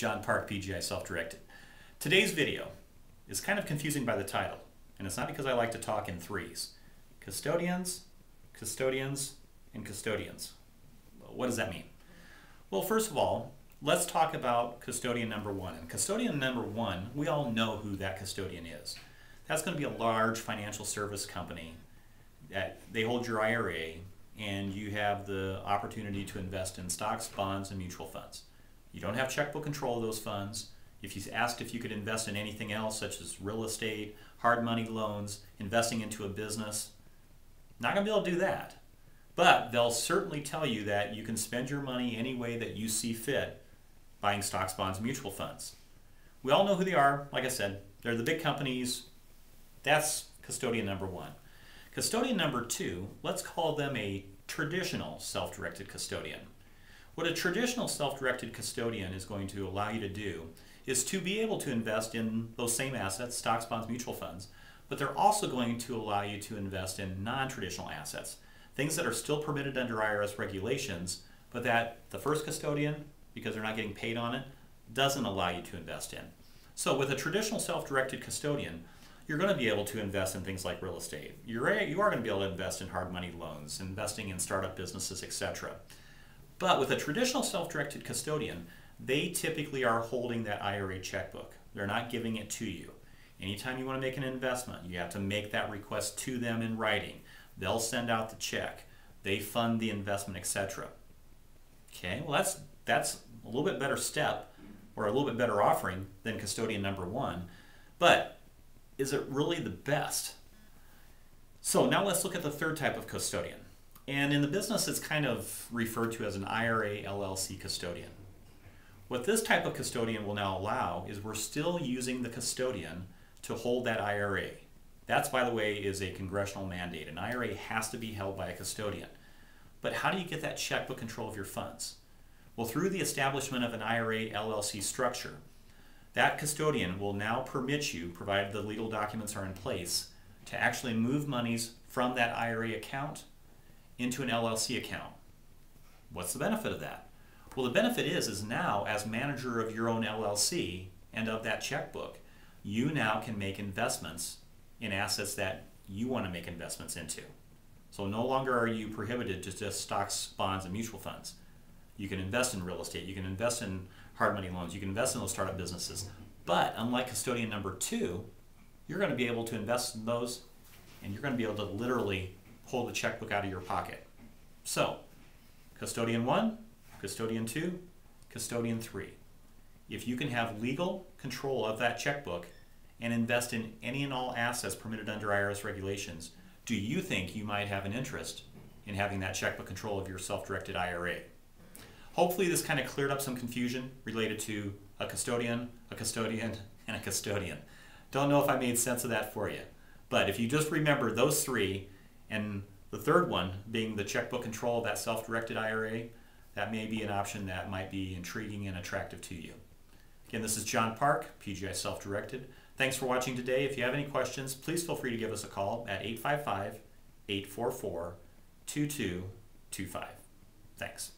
John Park, PGI Self-Directed. Today's video is kind of confusing by the title, and it's not because I like to talk in threes. Custodians, custodians, and custodians. What does that mean? Well, first of all, let's talk about custodian number one. And custodian number one, we all know who that custodian is. That's going to be a large financial service company that they hold your IRA, and you have the opportunity to invest in stocks, bonds, and mutual funds. You don't have checkbook control of those funds. If you asked if you could invest in anything else, such as real estate, hard money loans, investing into a business, not going to be able to do that. But they'll certainly tell you that you can spend your money any way that you see fit buying stocks, bonds, mutual funds. We all know who they are. Like I said, they're the big companies. That's custodian number one. Custodian number two, let's call them a traditional self-directed custodian. What a traditional self-directed custodian is going to allow you to do is to be able to invest in those same assets, stocks, bonds, mutual funds, but they're also going to allow you to invest in non-traditional assets, things that are still permitted under IRS regulations, but that the first custodian, because they're not getting paid on it, doesn't allow you to invest in. So with a traditional self-directed custodian, you're going to be able to invest in things like real estate. You are going to be able to invest in hard money loans, investing in startup businesses, etc. But with a traditional self-directed custodian, they typically are holding that IRA checkbook. They're not giving it to you. Anytime you want to make an investment, you have to make that request to them in writing. They'll send out the check. They fund the investment, etc. Okay, well that's a little bit better step, or a little bit better offering than custodian number one. But is it really the best? So now let's look at the third type of custodian. And in the business, it's kind of referred to as an IRA LLC custodian. What this type of custodian will now allow is we're still using the custodian to hold that IRA. That's, by the way, is a congressional mandate. An IRA has to be held by a custodian. But how do you get that checkbook control of your funds? Well, through the establishment of an IRA LLC structure, that custodian will now permit you, provided the legal documents are in place, to actually move monies from that IRA account into an LLC account. What's the benefit of that? Well, the benefit is now, as manager of your own LLC and of that checkbook, you now can make investments in assets that you want to make investments into. So no longer are you prohibited to just stocks, bonds, and mutual funds. You can invest in real estate, you can invest in hard money loans, you can invest in those startup businesses. But unlike custodian number two, you're going to be able to invest in those, and you're going to be able to literally pull the checkbook out of your pocket. So, custodian one, custodian two, custodian three. If you can have legal control of that checkbook and invest in any and all assets permitted under IRS regulations, do you think you might have an interest in having that checkbook control of your self-directed IRA? Hopefully this kind of cleared up some confusion related to a custodian, and a custodian. Don't know if I made sense of that for you. But if you just remember those three, and the third one being the checkbook control of that self-directed IRA, that may be an option that might be intriguing and attractive to you. Again, this is John Park, PGI Self-Directed. Thanks for watching today. If you have any questions, please feel free to give us a call at 855-844-2225. Thanks.